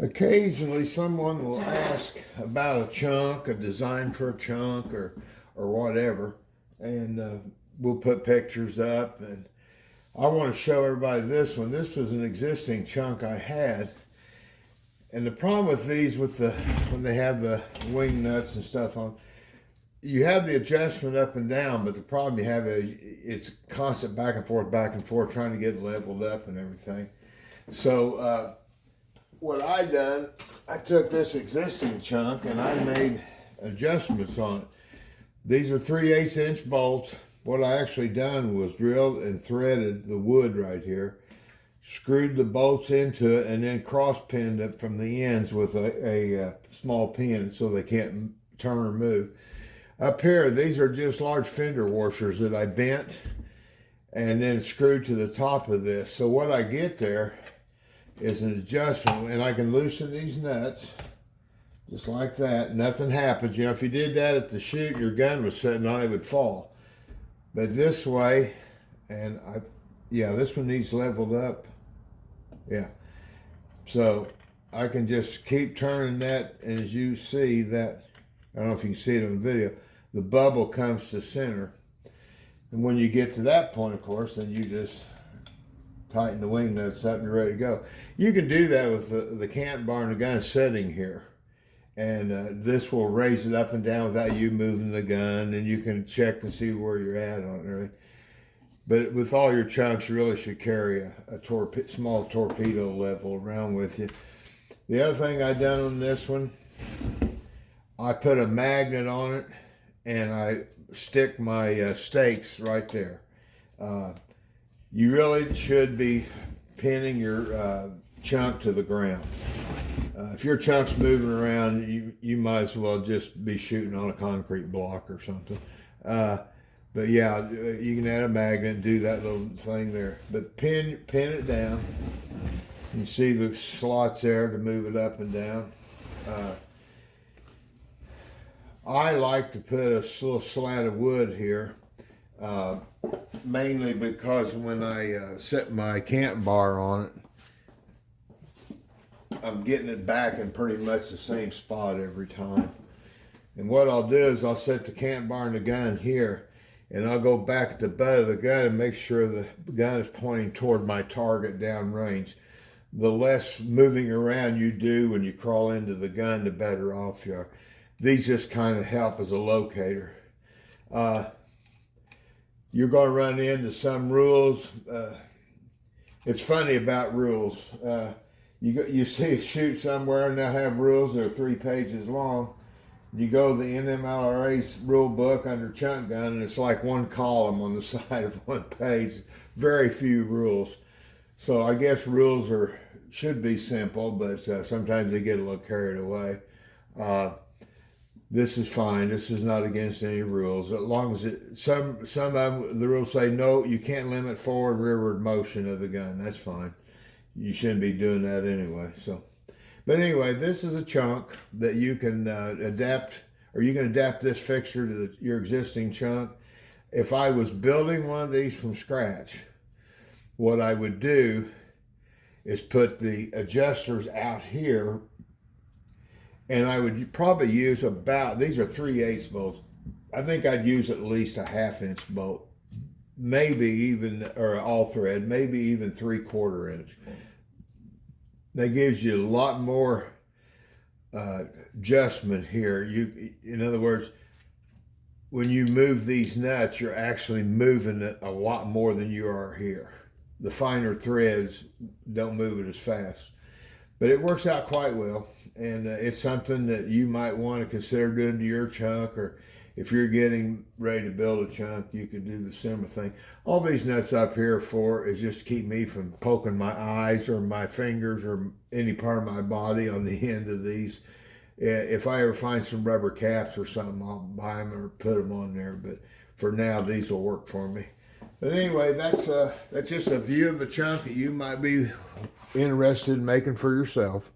Occasionally, someone will ask about a chunk, a design for a chunk, or whatever, and we'll put pictures up. And I want to show everybody this one. This was an existing chunk I had, and the problem with these, when they have the wing nuts and stuff on, you have the adjustment up and down, but the problem you have is it's constant back and forth, trying to get it leveled up and everything. So. What I done, I took this existing chunk and I made adjustments on it. These are 3/8 inch bolts. What I actually done was drilled and threaded the wood right here, screwed the bolts into it, and then cross pinned it from the ends with a small pin so they can't turn or move. Up here, these are just large fender washers that I bent and then screwed to the top of this. So what I get there is an adjustment, and I can loosen these nuts just like that. Nothing happens. You know, if you did that at the chute, your gun was sitting on it, would fall. But this way, and this one needs leveled up. Yeah. So I can just keep turning that, and as you see that, I don't know if you can see it on the video, the bubble comes to center. And when you get to that point, of course, then you just tighten the wing nuts up and you're ready to go. You can do that with the cant bar and the gun setting here. And this will raise it up and down without you moving the gun, and you can check and see where you're at on it and everything. But with all your chunks, you really should carry a small torpedo level around with you. The other thing I done on this one, I put a magnet on it and I stick my stakes right there. You really should be pinning your chunk to the ground. If your chunk's moving around, you might as well just be shooting on a concrete block or something. But yeah, you can add a magnet and do that little thing there. But pin it down. You see the slots there to move it up and down. I like to put a little slat of wood here. Mainly because when I set my cant bar on it, I'm getting it back in pretty much the same spot every time. And what I'll do is I'll set the cant bar and the gun here, and I'll go back at the butt of the gun and make sure the gun is pointing toward my target downrange. The less moving around you do when you crawl into the gun, the better off you are. These just kind of help as a locator. You're going to run into some rules. It's funny about rules. You see a chute somewhere and they'll have rules that are 3 pages long. You go to the NMLRA's rule book under chunk gun, and it's like one column on the side of one page. Very few rules. So I guess rules should be simple, but sometimes they get a little carried away. This is fine. This is not against any rules. As long as some of the rules say no, you can't limit forward, rearward motion of the gun. That's fine. You shouldn't be doing that anyway. But anyway, this is a chunk that you can adapt, or you can adapt this fixture to your existing chunk. If I was building one of these from scratch, what I would do is put the adjusters out here. And I would probably use these are 3/8 bolts. I think I'd use at least a 1/2 inch bolt, maybe even, or all thread, maybe even 3/4 inch. That gives you a lot more adjustment here. In other words, when you move these nuts, you're actually moving it a lot more than you are here. The finer threads don't move it as fast, but it works out quite well. And it's something that you might want to consider doing to your chunk, or if you're getting ready to build a chunk, you could do the similar thing. All these nuts up here is just to keep me from poking my eyes or my fingers or any part of my body on the end of these. If I ever find some rubber caps or something, I'll buy them or put them on there. But for now, these will work for me. But anyway, that's just a view of a chunk that you might be interested in making for yourself.